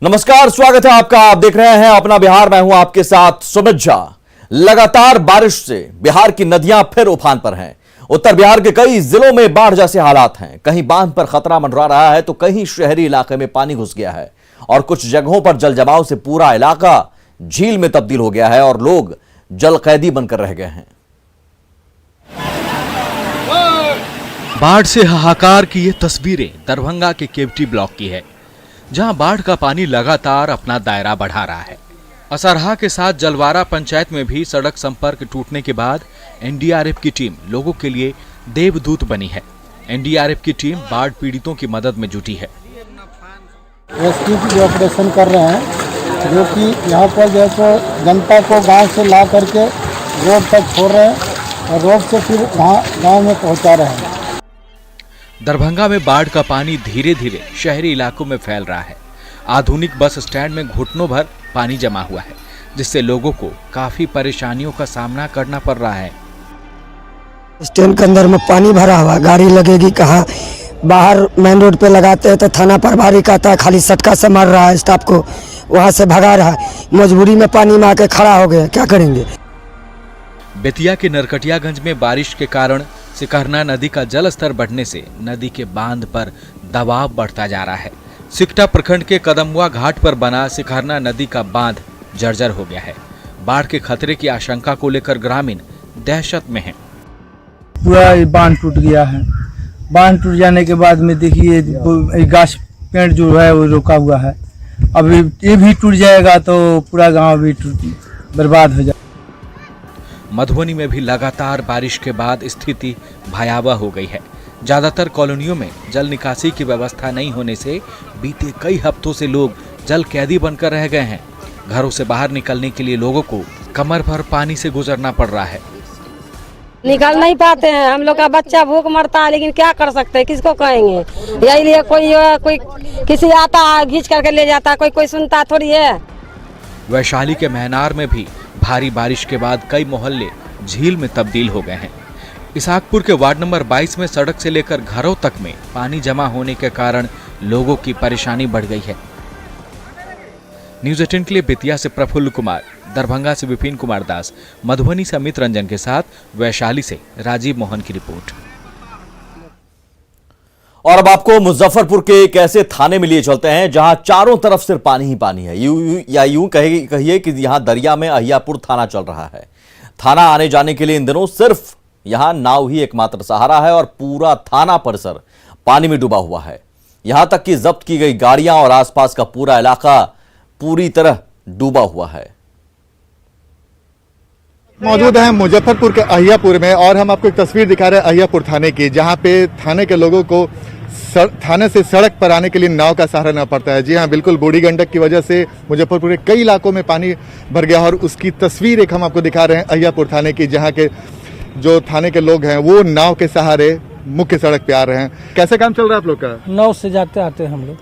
नमस्कार, स्वागत है आपका। आप देख रहे हैं अपना बिहार। मैं हूं आपके साथ सुमित झा। लगातार बारिश से बिहार की नदियां फिर उफान पर हैं। उत्तर बिहार के कई जिलों में बाढ़ जैसे हालात हैं। कहीं बांध पर खतरा मंडरा रहा है तो कहीं शहरी इलाके में पानी घुस गया है और कुछ जगहों पर जल जमाव से पूरा इलाका झील में तब्दील हो गया है और लोग जल कैदी बनकर रह गए हैं। बाढ़ से हाहाकार की ये तस्वीरें दरभंगा के केवटी ब्लॉक की है, जहां बाढ़ का पानी लगातार अपना दायरा बढ़ा रहा है। असरहा के साथ जलवारा पंचायत में भी सड़क संपर्क टूटने के बाद एनडीआरएफ की टीम लोगों के लिए देवदूत बनी है। एनडीआरएफ की टीम बाढ़ पीड़ितों की मदद में जुटी है। रेस्क्यू की ऑपरेशन कर रहे हैं, जो कि यहाँ पर जैसे जनता को गांव से ला करके रोड तक छोड़ रहे हैं और रोड से फिर गांव में पहुँचा रहे हैं। दरभंगा में बाढ़ का पानी धीरे धीरे शहरी इलाकों में फैल रहा है। आधुनिक बस स्टैंड में घुटनों भर पानी जमा हुआ है, जिससे लोगों को काफी परेशानियों का सामना करना पड़ रहा है। स्टैंड के अंदर में पानी भरा हुआ, गाड़ी लगेगी कहाँ? बाहर मेन रोड पे लगाते हैं तो थाना प्रभारी कहता है खाली सटका से मार रहा है, स्टाफ को वहां से भगा रहा है। मजबूरी में पानी में आके खड़ा हो गया, क्या करेंगे? बेतिया के नरकटियागंज में बारिश के कारण सिकरना नदी का जल स्तर बढ़ने से नदी के बांध पर दबाव बढ़ता जा रहा है। सिकटा प्रखंड के कदमुआ घाट पर बना सिकरना नदी का बांध जर्जर हो गया है। बाढ़ के खतरे की आशंका को लेकर ग्रामीण दहशत में हैं। पूरा बांध टूट गया है। बांध टूट जाने के बाद में देखिए गाछ पेड़ जो है वो रोका हुआ है। अब ये भी टूट जाएगा तो पूरा गांव भी बर्बाद हो जाएगा। मधुबनी में भी लगातार बारिश के बाद स्थिति भयावह हो गई है। ज्यादातर कॉलोनियों में जल निकासी की व्यवस्था नहीं होने से बीते कई हफ्तों से लोग जल कैदी बनकर रह गए हैं। घरों से बाहर निकलने के लिए लोगों को कमर भर पानी से गुजरना पड़ रहा है। निकल नहीं पाते हैं, हम लोग का बच्चा भूख मरता है, लेकिन क्या कर सकते हैं, किसको कहेंगे? यही लिए कोई किसी आता घींच करके ले जाता, कोई सुनता थोड़ी है। वैशाली के महनार में भी भारी बारिश के बाद कई मोहल्ले झील में तब्दील हो गए हैं। इसहाकपुर के वार्ड नंबर 22 में सड़क से लेकर घरों तक में पानी जमा होने के कारण लोगों की परेशानी बढ़ गई है। न्यूज़ 18 के लिए बेतिया से प्रफुल्ल कुमार, दरभंगा से विपिन कुमार दास, मधुबनी से अमित रंजन के साथ वैशाली से राजीव मोहन की रिपोर्ट। और अब आपको मुजफ्फरपुर के एक ऐसे थाने में लिए चलते हैं जहां चारों तरफ सिर्फ पानी ही पानी है। यूं कहिए कि यहां दरिया में अहियापुर थाना चल रहा है। थाना आने जाने के लिए इन दिनों सिर्फ यहां नाव ही एकमात्र सहारा है और पूरा थाना परिसर पानी में डूबा हुआ है। यहां तक कि जब्त की गई गाड़ियां और आसपास का पूरा इलाका पूरी तरह डूबा हुआ है। मौजूद हैं मुजफ्फरपुर के अहियापुर में और हम आपको एक तस्वीर दिखा रहे हैं अहियापुर थाने की, जहां पे थाने के लोगों को थाने से सड़क पर आने के लिए नाव का सहारा लेना पड़ता है। जी हाँ, बिल्कुल, बूढ़ी गंडक की वजह से मुजफ्फरपुर के कई इलाकों में पानी भर गया और उसकी तस्वीर एक हम आपको दिखा रहे हैं अहियापुर थाने की, जहाँ के जो थाने के लोग हैं वो नाव के सहारे मुख्य सड़क पे आ रहे हैं। कैसे काम चल रहा है आप लोग का? नाव से जाते आते हम लोग।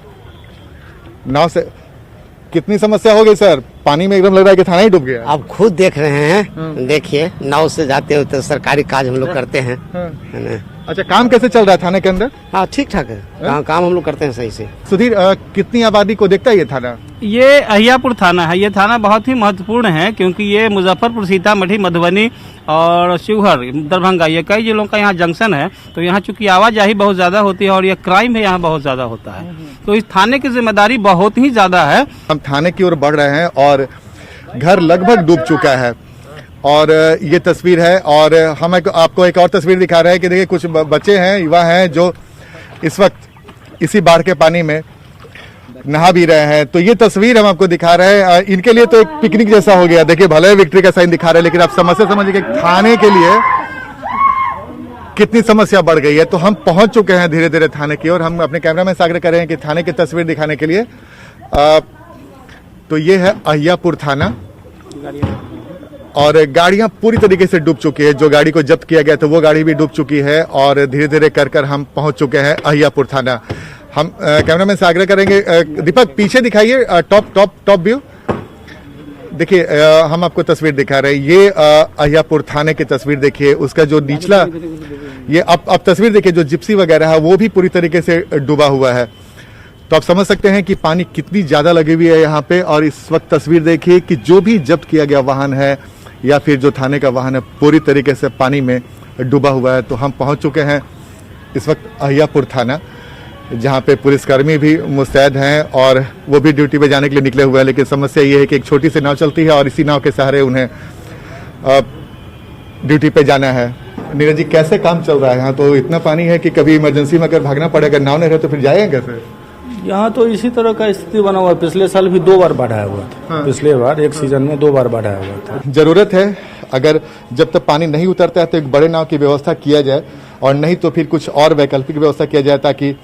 नाव से कितनी समस्या हो गई सर? पानी में एकदम लग रहा है कि थाना ही डूब गया। आप खुद देख रहे हैं, देखिए नाव से जाते हो तो सरकारी काज हम लोग करते हैं, है ना? अच्छा, काम कैसे चल रहा है थाने के अंदर? हाँ, ठीक ठाक है, काम हम लोग करते हैं सही से। सुधीर, कितनी आबादी को देखता है ये थाना? ये अहियापुर थाना है। ये थाना बहुत ही महत्वपूर्ण है क्योंकि ये मुजफ्फरपुर, सीतामढ़ी, मधुबनी और शिवहर, दरभंगा, ये कई जिलों का यहाँ जंक्शन है। तो यहाँ चूंकि आवाजाही बहुत ज्यादा होती है और ये क्राइम भी यहाँ बहुत ज्यादा होता है, तो इस थाने की जिम्मेदारी बहुत ही ज्यादा है। हम थाने की ओर बढ़ रहे हैं और घर लगभग डूब चुका है और ये तस्वीर है। और हम आपको एक और तस्वीर दिखा रहे हैं कि देखिए कुछ बच्चे हैं, युवा हैं जो इस वक्त इसी बाढ़ के पानी में नहा भी रहे हैं। तो ये तस्वीर हम आपको दिखा रहे हैं। इनके लिए तो एक पिकनिक जैसा हो गया। देखिए, भले विक्ट्री का साइन दिखा रहे हैं, लेकिन आप समझिए कि थाने के लिए कितनी समस्या बढ़ गई है। तो हम पहुंच चुके हैं धीरे धीरे थाने की ओर। हम अपने कैमरामैन से आग्रह कर रहे हैं कि थाने की तस्वीर दिखाने के लिए। तो ये है अहियापुर थाना और गाड़ियां पूरी तरीके से डूब चुकी है। जो गाड़ी को जब्त किया गया था वो गाड़ी भी डूब चुकी है और धीरे धीरे कर हम पहुंच चुके हैं अहियापुर थाना। हम कैमरामैन से आग्रह करेंगे, दीपक पीछे दिखाइए टॉप व्यू। देखिए, हम आपको तस्वीर दिखा रहे हैं। ये अहियापुर थाने की तस्वीर देखिए। उसका जो निचला, ये अब तस्वीर देखिए, जो जिप्सी वगैरह है वो भी पूरी तरीके से डूबा हुआ है। तो आप समझ सकते हैं कि पानी कितनी ज्यादा लगी हुई है यहाँ पे। और इस वक्त तस्वीर देखिए कि जो भी जब्त किया गया वाहन है या फिर जो थाने का वाहन है पूरी तरीके से पानी में डूबा हुआ है। तो हम पहुंच चुके हैं इस वक्त अहियापुर थाना, जहां पे पुलिसकर्मी भी मुस्तैद हैं और वो भी ड्यूटी पे जाने के लिए निकले हुए हैं। लेकिन समस्या ये है कि एक छोटी सी नाव चलती है और इसी नाव के सहारे उन्हें ड्यूटी पे जाना है। नीरज जी, कैसे काम चल रहा है यहाँ? तो इतना पानी है कि कभी इमरजेंसी में अगर भागना पड़ेगा, नाव नहीं रहे तो फिर जाएंगे कैसे? यहाँ तो इसी तरह का स्थिति बना हुआ है। पिछले साल भी 2 बार बाढ़ आया हुआ था। हाँ। पिछले बार एक सीजन में 2 बार बाढ़ आया हुआ था। जरूरत है अगर जब तक पानी नहीं उतरता है तो एक बड़े नाव की व्यवस्था किया जाए और नहीं तो फिर कुछ और वैकल्पिक व्यवस्था किया जाए ताकि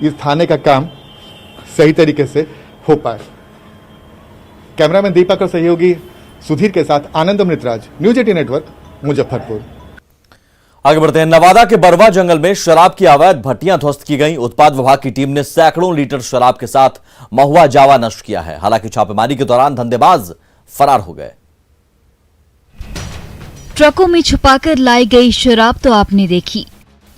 इस थाने का काम सही तरीके से हो पाए। कैमरामैन दीपक और सहयोगी सुधीर के साथ आनंद अमृतराज, न्यूज 18 नेटवर्क, मुजफ्फरपुर। आगे बढ़ते हैं। नवादा के बरवा जंगल में शराब की अवैध भट्टियां ध्वस्त की गई। उत्पाद विभाग की टीम ने सैकड़ों लीटर शराब के साथ महुआ जावा नष्ट किया है। हालांकि छापेमारी के दौरान धंधेबाज फरार हो गए। ट्रकों में छुपाकर लाई गई शराब तो आपने देखी,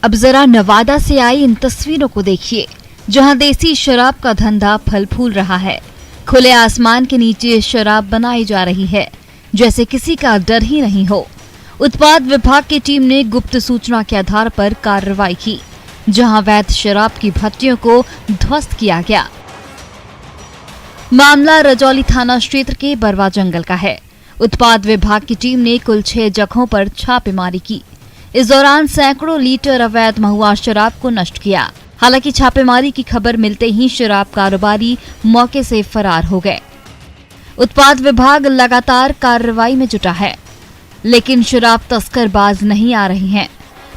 अब जरा नवादा से आई इन तस्वीरों को देखिए, जहां देसी शराब का धंधा फल फूल रहा है। खुले आसमान के नीचे शराब बनाई जा रही है, जैसे किसी का डर ही नहीं हो। उत्पाद विभाग की टीम ने गुप्त सूचना के आधार पर कार्रवाई की, जहां अवैध शराब की भट्टियों को ध्वस्त किया गया। मामला रजौली थाना क्षेत्र के बरवा जंगल का है। उत्पाद विभाग की टीम ने कुल 6 जगहों पर छापेमारी की। इस दौरान सैकड़ों लीटर अवैध महुआ शराब को नष्ट किया। हालांकि छापेमारी की खबर मिलते ही शराब कारोबारी मौके से फरार हो गए। उत्पाद विभाग लगातार कार्रवाई में जुटा है, लेकिन शराब तस्कर बाज नहीं आ रही हैं।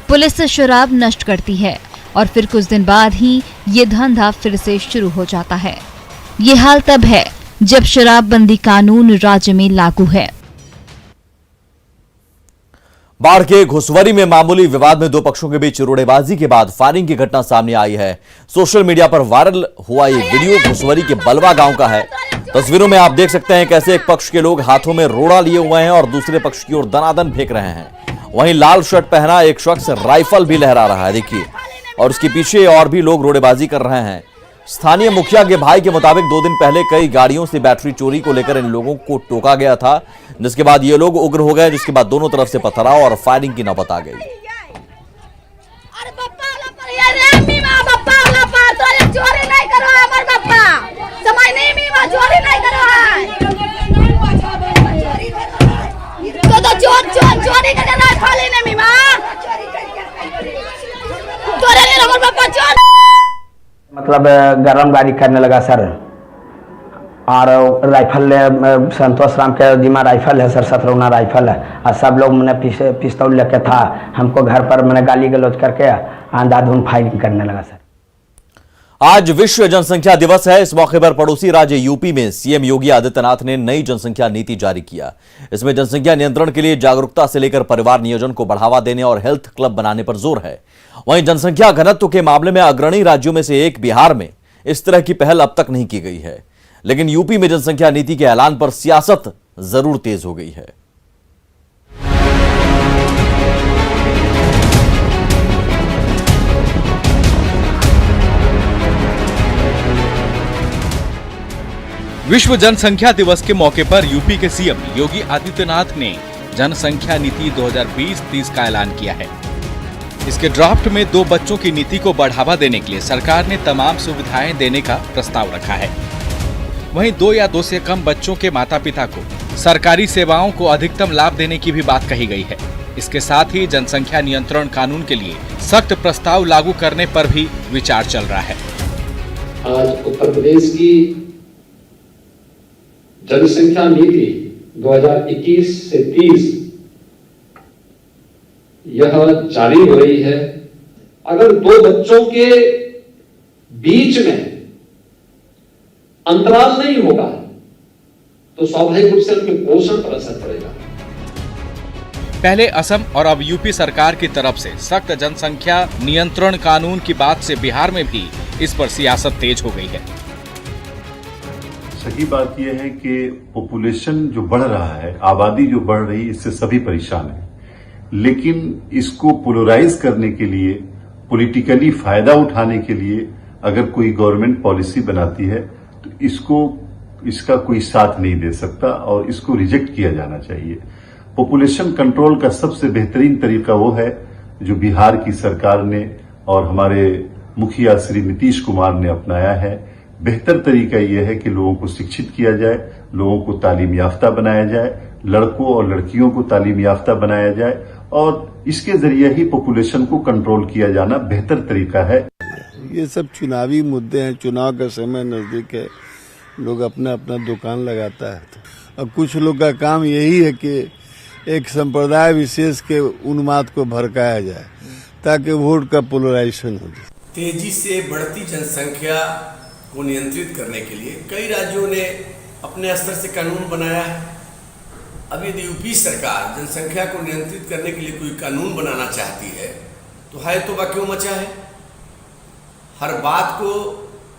पुलिस शराब नष्ट करती है और फिर कुछ दिन बाद ही ये धंधा फिर से शुरू हो जाता है। ये हाल तब है जब शराबबंदी कानून राज्य में लागू है। बाढ़ के घुसवरी में मामूली विवाद में 2 पक्षों के बीच रोड़ेबाजी के बाद फायरिंग की घटना सामने आई है। सोशल मीडिया पर वायरल हुआ ये वीडियो घुसवरी के बलवा गांव का है। तस्वीरों में आप देख सकते हैं कैसे एक पक्ष के लोग हाथों में रोड़ा लिए हुए हैं और दूसरे पक्ष की ओर दनादन फेंक रहे हैं। वहीं लाल शर्ट पहना एक शख्स राइफल भी लहरा रहा है, देखिए, और उसके पीछे और भी लोग रोड़ेबाजी कर रहे हैं। स्थानीय मुखिया के भाई के मुताबिक 2 दिन पहले कई गाड़ियों से बैटरी चोरी को लेकर इन लोगों को टोका गया था, जिसके बाद ये लोग उग्र हो गए, जिसके बाद दोनों तरफ से पथराव और फायरिंग की नौबत आ गई। मतलब गरम गाड़ी करने लगा सर, और राइफल संतोष राम के जिम्मा राइफल है सर, 17 राइफल है, और सब लोग मैंने पिस्तौल लेके था। हमको घर पर मैंने गाली गलौज करके अंधाधुंध फायरिंग करने लगा सर। आज विश्व जनसंख्या दिवस है। इस मौके पर पड़ोसी राज्य यूपी में सीएम योगी आदित्यनाथ ने नई जनसंख्या नीति जारी किया। इसमें जनसंख्या नियंत्रण के लिए जागरूकता से लेकर परिवार नियोजन को बढ़ावा देने और हेल्थ क्लब बनाने पर जोर है। वहीं जनसंख्या घनत्व के मामले में अग्रणी राज्यों में से एक बिहार में इस तरह की पहल अब तक नहीं की गई है, लेकिन यूपी में जनसंख्या नीति के ऐलान पर सियासत जरूर तेज हो गई है। विश्व जनसंख्या दिवस के मौके पर यूपी के सीएम योगी आदित्यनाथ ने जनसंख्या नीति 2020-30 का ऐलान किया है। इसके ड्राफ्ट में 2 बच्चों की नीति को बढ़ावा देने के लिए सरकार ने तमाम सुविधाएं देने का प्रस्ताव रखा है। वहीं 2 या 2 से कम बच्चों के माता पिता को सरकारी सेवाओं को अधिकतम लाभ देने की भी बात कही गई है। इसके साथ ही जनसंख्या नियंत्रण कानून के लिए सख्त प्रस्ताव लागू करने पर भी विचार चल रहा है। आज उत्तर प्रदेश की जनसंख्या नीति 2021 से 30 यह जारी हो रही है। अगर 2 बच्चों के बीच में अंतराल नहीं होगा तो स्वाभाविक रूप से उनके पोषण पर असर पड़ेगा। पहले असम और अब यूपी सरकार की तरफ से सख्त जनसंख्या नियंत्रण कानून की बात से बिहार में भी इस पर सियासत तेज हो गई है। सही बात यह है कि पॉपुलेशन जो बढ़ रहा है, आबादी जो बढ़ रही है, इससे सभी परेशान हैं। लेकिन इसको पोलराइज करने के लिए, पॉलिटिकली फायदा उठाने के लिए अगर कोई गवर्नमेंट पॉलिसी बनाती है तो इसका कोई साथ नहीं दे सकता और इसको रिजेक्ट किया जाना चाहिए। पॉपुलेशन कंट्रोल का सबसे बेहतरीन तरीका वो है जो बिहार की सरकार ने और हमारे मुखिया श्री नीतीश कुमार ने अपनाया है। बेहतर तरीका यह है कि लोगों को शिक्षित किया जाए, लोगों को तालीम याफ्ता बनाया जाए, लड़कों और लड़कियों को तालीम याफ्ता बनाया जाए और इसके जरिए ही पॉपुलेशन को कंट्रोल किया जाना बेहतर तरीका है। ये सब चुनावी मुद्दे हैं, चुनाव का समय नजदीक है, लोग अपना अपना दुकान लगाता है। अब कुछ लोग का काम यही है कि एक संप्रदाय विशेष के उन्माद को भड़काया जाए ताकि वोट का पोलराइजेशन हो जाए। तेजी से बढ़ती जनसंख्या को नियंत्रित करने के लिए कई राज्यों ने अपने स्तर से कानून बनाया है। अब यदि यूपी सरकार जनसंख्या को नियंत्रित करने के लिए कोई कानून बनाना चाहती है तो है तो क्यों मचा है। हर बात को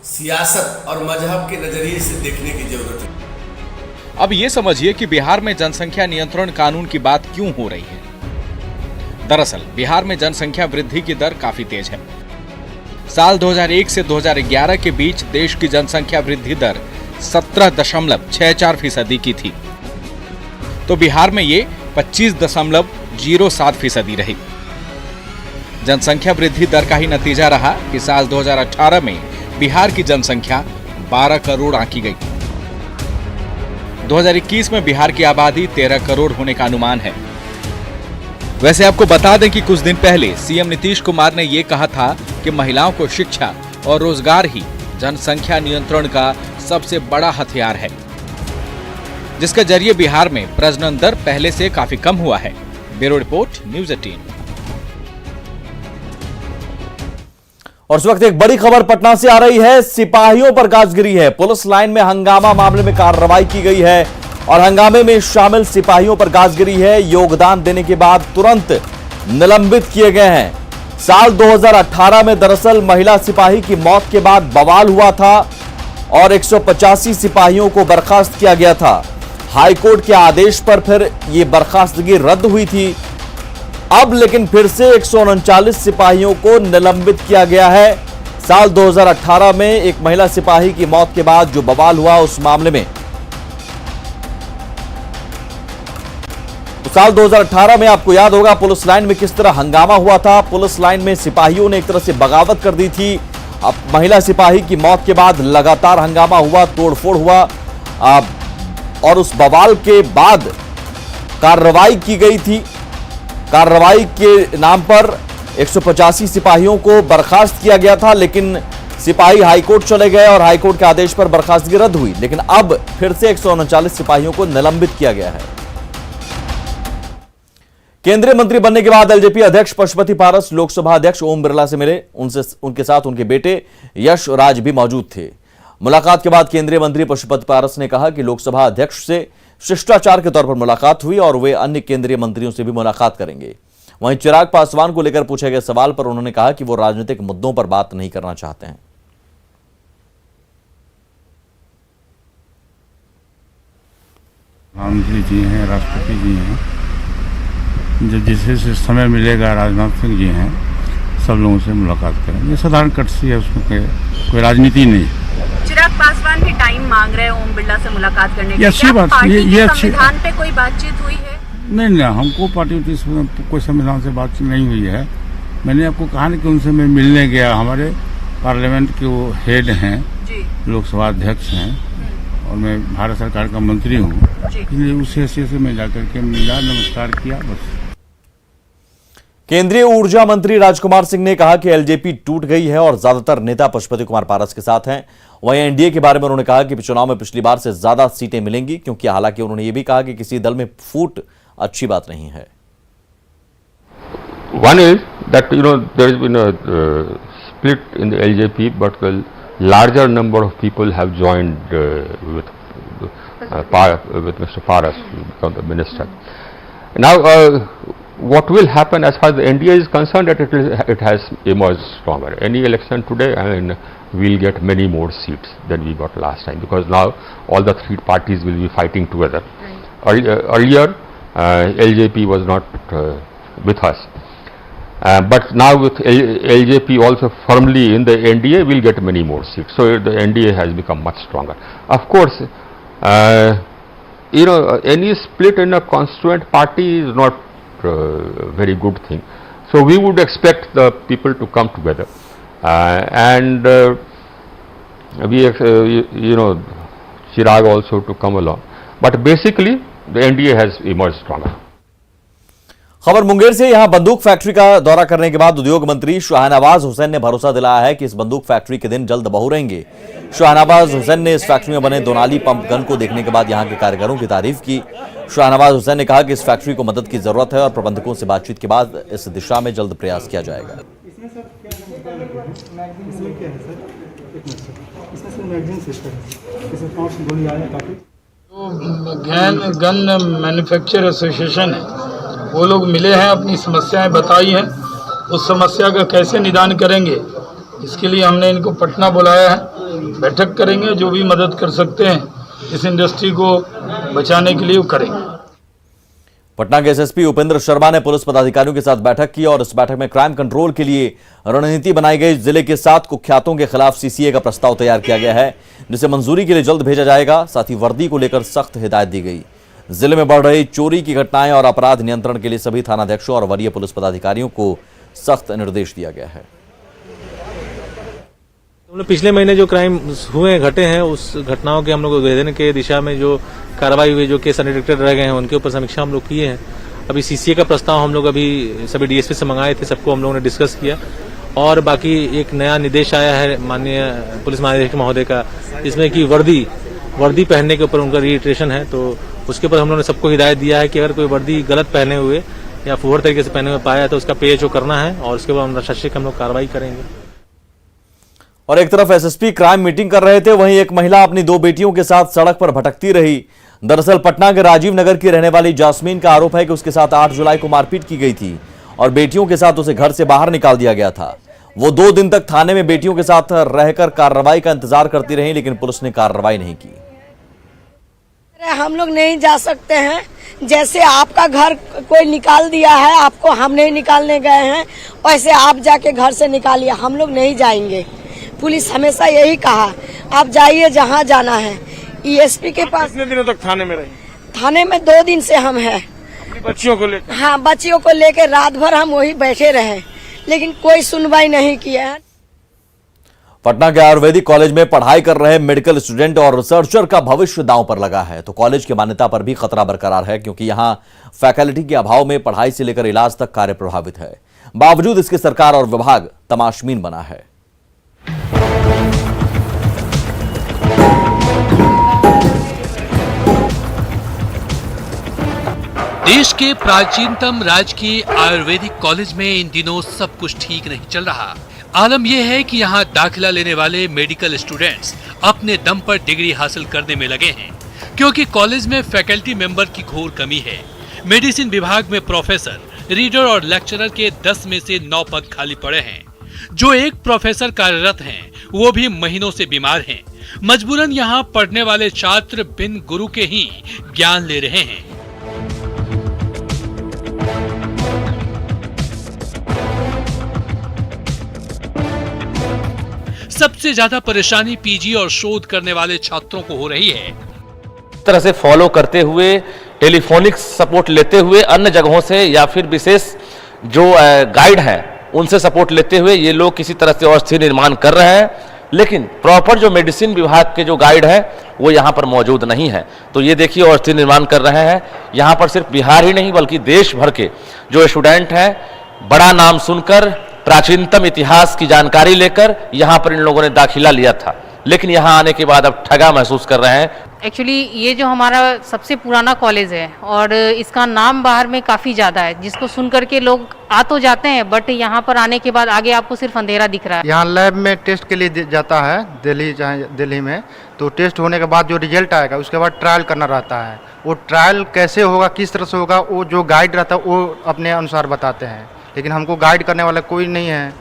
सियासत और मजहब के नजरिए से देखने की जरूरत है। अब ये समझिए कि बिहार में जनसंख्या नियंत्रण कानून की बात क्यों हो रही है। दरअसल बिहार में जनसंख्या वृद्धि की दर काफी तेज है। साल 2001 से 2011 के बीच देश की जनसंख्या वृद्धि दर 17.64% की थी, तो बिहार में ये 25.07% रही। जनसंख्या वृद्धि दर का ही नतीजा रहा कि साल 2018 में बिहार की जनसंख्या 12 करोड़ आंकी गई। 2021 में बिहार की आबादी 13 करोड़ होने का अनुमान है। वैसे आपको बता दें कि कुछ दिन पहले सीएम नीतीश कुमार ने यह कहा था कि महिलाओं को शिक्षा और रोजगार ही जनसंख्या नियंत्रण का सबसे बड़ा हथियार है, जिसके जरिए बिहार में प्रजनन दर पहले से काफी कम हुआ है। Bureau report, news 18। और इस वक्त एक बड़ी खबर पटना से आ रही है। सिपाहियों पर गाज गिरी है। पुलिस लाइन में हंगामा मामले में कार्रवाई की गई है और हंगामे में शामिल सिपाहियों पर गाज गिरी है। योगदान देने के बाद तुरंत निलंबित किए गए हैं। साल 2018 में दरअसल महिला सिपाही की मौत के बाद बवाल हुआ था और 185 सिपाहियों को बर्खास्त किया गया था। हाईकोर्ट के आदेश पर फिर यह बर्खास्तगी रद्द हुई थी। अब लेकिन फिर से 139 सिपाहियों को निलंबित किया गया है। साल 2018 में एक महिला सिपाही की मौत के बाद जो बवाल हुआ उस मामले में, तो साल 2018 में आपको याद होगा पुलिस लाइन में किस तरह हंगामा हुआ था। पुलिस लाइन में सिपाहियों ने एक तरह से बगावत कर दी थी। अब महिला सिपाही की मौत के बाद लगातार हंगामा हुआ, तोड़फोड़ हुआ और उस बवाल के बाद कार्रवाई की गई थी। कार्रवाई के नाम पर 185 सिपाहियों को बर्खास्त किया गया था, लेकिन सिपाही हाईकोर्ट चले गए और हाईकोर्ट के आदेश पर बर्खास्तगी रद्द हुई। लेकिन अब फिर से 139 सिपाहियों को निलंबित किया गया है। केंद्रीय मंत्री बनने के बाद एलजेपी अध्यक्ष पशुपति पारस लोकसभा अध्यक्ष ओम बिरला से मिले। उनके साथ उनके बेटे यश राज भी मौजूद थे। मुलाकात के बाद केंद्रीय मंत्री पशुपति पारस ने कहा कि लोकसभा अध्यक्ष से शिष्टाचार के तौर पर मुलाकात हुई और वे अन्य केंद्रीय मंत्रियों से भी मुलाकात करेंगे। वहीं चिराग पासवान को लेकर पूछे गए सवाल पर उन्होंने कहा कि वो राजनीतिक मुद्दों पर बात नहीं करना चाहते हैं। प्रधानमंत्री जी हैं, राष्ट्रपति जी हैं, जब जिसे समय मिलेगा राजनाथ सिंह जी हैं, सब लोगों से मुलाकात करेंगे। साधारण कटसी है, उसमें कोई राजनीति नहीं। चिराग पासवान भी टाइम मांग रहे हैं ओम बिरला से मुलाकात करने की। ये अच्छी बात, ये अच्छी। संविधान पे कोई बातचीत हुई है? नहीं, हमको पार्टी कोई संविधान से बातचीत नहीं हुई है। मैंने आपको कहा ना कि उनसे मैं मिलने गया। हमारे पार्लियामेंट के वो हेड हैं, लोकसभा अध्यक्ष हैं और मैं भारत सरकार का मंत्री हूँ, इसलिए उस हैसियत से मैं जाकर के मिला, नमस्कार किया, बस। केंद्रीय ऊर्जा मंत्री राजकुमार सिंह ने कहा कि एलजेपी टूट गई है और ज्यादातर नेता पशुपति कुमार पारस के साथ हैं। वहीं एनडीए के बारे में उन्होंने कहा कि चुनाव में पिछली बार से ज्यादा सीटें मिलेंगी, क्योंकि हालांकि उन्होंने ये भी कहा कि किसी दल में फूट अच्छी बात नहीं है। One is that there has been a split in the LJP, but a larger number of people have joined with Mr. Paras become the minister. Now, what will happen as far as the NDA is concerned, that it has emerged stronger. Any election today, we'll get many more seats than we got last time, because now all the three parties will be fighting together. Earlier, LJP was not with us. But now with LJP also firmly in the NDA, we'll get many more seats. So the NDA has become much stronger. Of course, any split in a constituent party is not a very good thing. So we would expect the people to come together, and Chirag also to come along. But basically, the NDA has emerged stronger. खबर मुंगेर से। यहां बंदूक factory का दौरा करने के बाद उद्योग मंत्री शाहनवाज हुसैन ने भरोसा दिलाया है कि इस बंदूक फैक्ट्री के दिन जल्द बहुरेंगे। शाहनवाज हुसैन ने इस फैक्ट्री में बने दोनाली पंप गन को देखने के बाद यहां के कारीगरों की तारीफ की। शाहनवाज हुसैन ने कहा कि इस फैक्ट्री को मदद की जरूरत है और प्रबंधकों से बातचीत के बाद इस दिशा में जल्द प्रयास किया जाएगा। गन मैन्युफैक्चर एसोसिएशन है, वो लोग मिले हैं, अपनी समस्याएं बताई हैं। उस समस्या का कैसे निदान करेंगे, इसके लिए हमने इनको पटना बुलाया है। बैठक करेंगे, जो भी मदद कर सकते हैं इस इंडस्ट्री को बचाने के लिए वो करेंगे। पटना के एसएसपी उपेंद्र शर्मा ने पुलिस पदाधिकारियों के साथ बैठक की और इस बैठक में क्राइम कंट्रोल के लिए रणनीति बनाई गई। जिले के 7 कुख्यातों के खिलाफ सीसीए का प्रस्ताव तैयार किया गया है, जिसे मंजूरी के लिए जल्द भेजा जाएगा। साथ ही वर्दी को लेकर सख्त हिदायत दी गई। जिले में बढ़ रही चोरी की घटनाएं और अपराध नियंत्रण के लिए सभी थानाध्यक्षों और वरीय पुलिस पदाधिकारियों को सख्त निर्देश दिया गया है। हम लोग पिछले महीने जो क्राइम हुए घटे हैं, उस घटनाओं के हम लोग उद्भेदन के दिशा में जो कार्रवाई हुई, जो केस अनडिटेक्टेड रह गए हैं, उनके ऊपर समीक्षा हम लोग किए हैं। अभी सीसीए का प्रस्ताव हम लोग अभी सभी डीएसपी से मंगाए थे, सबको हम लोगों ने डिस्कस किया। और बाकी एक नया निर्देश आया है माननीय पुलिस महानिरीक्षक महोदय का, जिसमें कि वर्दी पहनने के ऊपर उनका रीइटरेशन है। तो उसके ऊपर हम लोगों ने सबको हिदायत दिया है कि अगर कोई वर्दी गलत पहने हुए या फुहर तरीके से पहने हुए पाया तो उसका पेएचओ करना है और उसके बाद अनुशासित हम लोग कार्रवाई करेंगे। और एक तरफ एसएसपी क्राइम मीटिंग कर रहे थे, वहीं एक महिला अपनी 2 बेटियों के साथ सड़क पर भटकती रही। दरअसल पटना के राजीव नगर की रहने वाली जास्मीन का आरोप है कि उसके साथ 8 जुलाई को मारपीट की गई थी और बेटियों के साथ उसे घर से बाहर निकाल दिया गया था। वो 2 दिन तक थाने में बेटियों के साथ रहकर कार्रवाई का इंतजार करती रही, लेकिन पुलिस ने कार्रवाई नहीं की। हम लोग नहीं जा सकते हैं, जैसे आपका घर कोई निकाल दिया है, आपको हम नहीं निकालने गए हैं, वैसे आप जाके घर से निकालिए, हम लोग नहीं जाएंगे। पुलिस हमेशा यही कहा, आप जाइए जहां जाना है। ईएसपी के पास कितने दिनों तक थाने में रहे? थाने में 2 दिन से हम हैं। अपनी बच्चियों को लेकर? हाँ, बच्चियों को लेकर रात भर हम वही बैठे रहे, लेकिन कोई सुनवाई नहीं किया है। पटना के आयुर्वेदिक कॉलेज में पढ़ाई कर रहे मेडिकल स्टूडेंट और रिसर्चर का भविष्य दांव पर लगा है, तो कॉलेज की मान्यता पर भी खतरा बरकरार है, क्योंकि यहां फैकल्टी के अभाव में पढ़ाई से लेकर इलाज तक कार्य प्रभावित है। बावजूद इसके सरकार और विभाग तमाशबीन बना है। देश के प्राचीनतम राजकीय आयुर्वेदिक कॉलेज में इन दिनों सब कुछ ठीक नहीं चल रहा। आलम यह है कि यहाँ दाखिला लेने वाले मेडिकल स्टूडेंट्स अपने दम पर डिग्री हासिल करने में लगे हैं, क्योंकि कॉलेज में फैकल्टी मेंबर की घोर कमी है। मेडिसिन विभाग में प्रोफेसर, रीडर और लेक्चरर के 10 में से 9 पद खाली पड़े हैं। जो एक प्रोफेसर कार्यरत हैं, वो भी महीनों से बीमार हैं। मजबूरन यहाँ पढ़ने वाले छात्र बिन गुरु के ही ज्ञान ले रहे हैं। सबसे ज्यादा परेशानी पीजी और शोध करने वाले छात्रों को हो रही है। तरह से फॉलो करते हुए, टेलीफोनिक सपोर्ट लेते हुए, अन्य जगहों से या फिर विशेष जो गाइड हैं उनसे सपोर्ट लेते हुए ये लोग किसी तरह से औषधि निर्माण कर रहे हैं, लेकिन प्रॉपर जो मेडिसिन विभाग के जो गाइड है वो यहाँ पर मौजूद नहीं है। तो ये देखिए औषधि निर्माण कर रहे हैं। यहाँ पर सिर्फ बिहार ही नहीं बल्कि देश भर के जो स्टूडेंट हैं, बड़ा नाम सुनकर, प्राचीनतम इतिहास की जानकारी लेकर यहाँ पर इन लोगों ने दाखिला लिया था, लेकिन यहाँ आने के बाद अब ठगा महसूस कर रहे हैं। एक्चुअली ये जो हमारा सबसे पुराना कॉलेज है और इसका नाम बाहर में काफ़ी ज़्यादा है, जिसको सुन करके लोग आ तो जाते हैं, बट यहाँ पर आने के बाद आगे आपको सिर्फ अंधेरा दिख रहा है। यहाँ लैब में टेस्ट के लिए जाता है दिल्ली में, तो टेस्ट होने के बाद जो रिजल्ट आएगा उसके बाद ट्रायल करना रहता है। वो ट्रायल कैसे होगा, किस तरह से होगा, वो जो गाइड रहता है वो अपने अनुसार बताते हैं, लेकिन हमको गाइड करने वाला कोई नहीं है।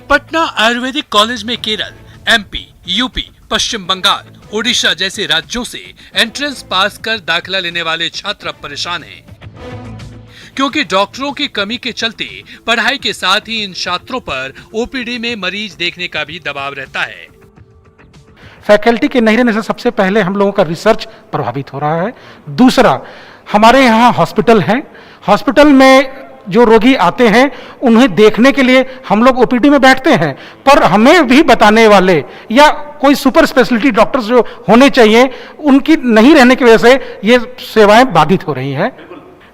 पटना आयुर्वेदिक कॉलेज में केरल, एमपी, यूपी, पश्चिम बंगाल, ओडिशा जैसे राज्यों से एंट्रेंस पास कर दाखिला लेने वाले छात्र अब परेशान हैं, क्योंकि डॉक्टरों की कमी के चलते पढ़ाई के साथ ही इन छात्रों पर ओपीडी में मरीज देखने का भी दबाव रहता है। फैकल्टी के नहीं रहने से सबसे पहले हम लोगों का रिसर्च प्रभावित हो रहा है। दूसरा, हमारे यहाँ हॉस्पिटल हैं, हॉस्पिटल में जो रोगी आते हैं उन्हें देखने के लिए हम लोग ओपीडी में बैठते हैं, पर हमें भी बताने वाले या कोई सुपर स्पेशलिटी डॉक्टर्स जो होने चाहिए उनकी नहीं रहने की वजह से ये सेवाएं बाधित हो रही हैं।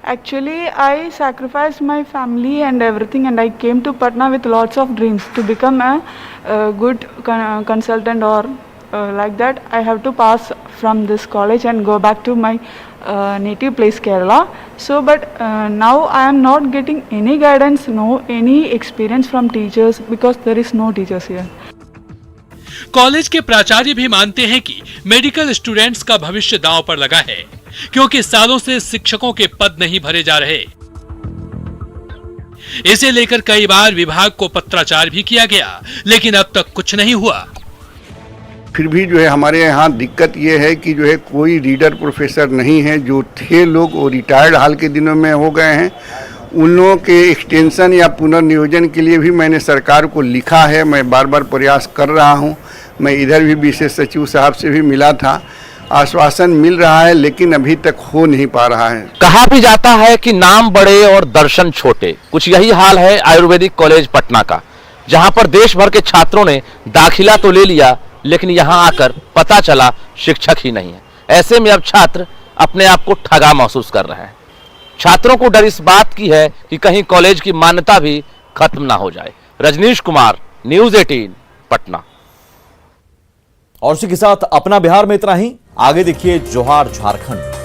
Actually, I sacrificed my family and everything, and I came to Patna with lots of dreams to become a good consultant or like that. I have to pass from this college and go back to my native place, Kerala. So, but now I am not getting any guidance, no any experience from teachers because there is no teachers here. College के प्राचार्य भी मानते हैं कि medical students का भविष्य दांव पर लगा है, क्योंकि सालों से शिक्षकों के पद नहीं भरे जा रहे। इसे लेकर कई बार विभाग को पत्राचार भी किया गया, लेकिन अब तक कुछ नहीं हुआ। फिर भी जो है हमारे यहाँ दिक्कत ये है कि जो है कोई रीडर प्रोफेसर नहीं है। जो थे लोग वो रिटायर्ड हाल के दिनों में हो गए हैं। उन लोगों के एक्सटेंशन या पुनर्नियोजन के लिए भी मैंने सरकार को लिखा है, मैं बार बार प्रयास कर रहा हूँ। मैं इधर भी विशेष सचिव साहब से भी मिला था, आश्वासन मिल रहा है लेकिन अभी तक हो नहीं पा रहा है। कहा भी जाता है कि नाम बड़े और दर्शन छोटे, कुछ यही हाल है आयुर्वेदिक कॉलेज पटना का, जहां पर देश भर के छात्रों ने दाखिला तो ले लिया, लेकिन यहां आकर पता चला शिक्षक ही नहीं है। ऐसे में अब छात्र अपने आप को ठगा महसूस कर रहे हैं। छात्रों को डर इस बात की है कि कहीं कॉलेज की मान्यता भी खत्म ना हो जाए। रजनीश कुमार, न्यूज़ 18, पटना। और इसी के साथ अपना बिहार में इतना ही। आगे देखिए जोहार झारखंड।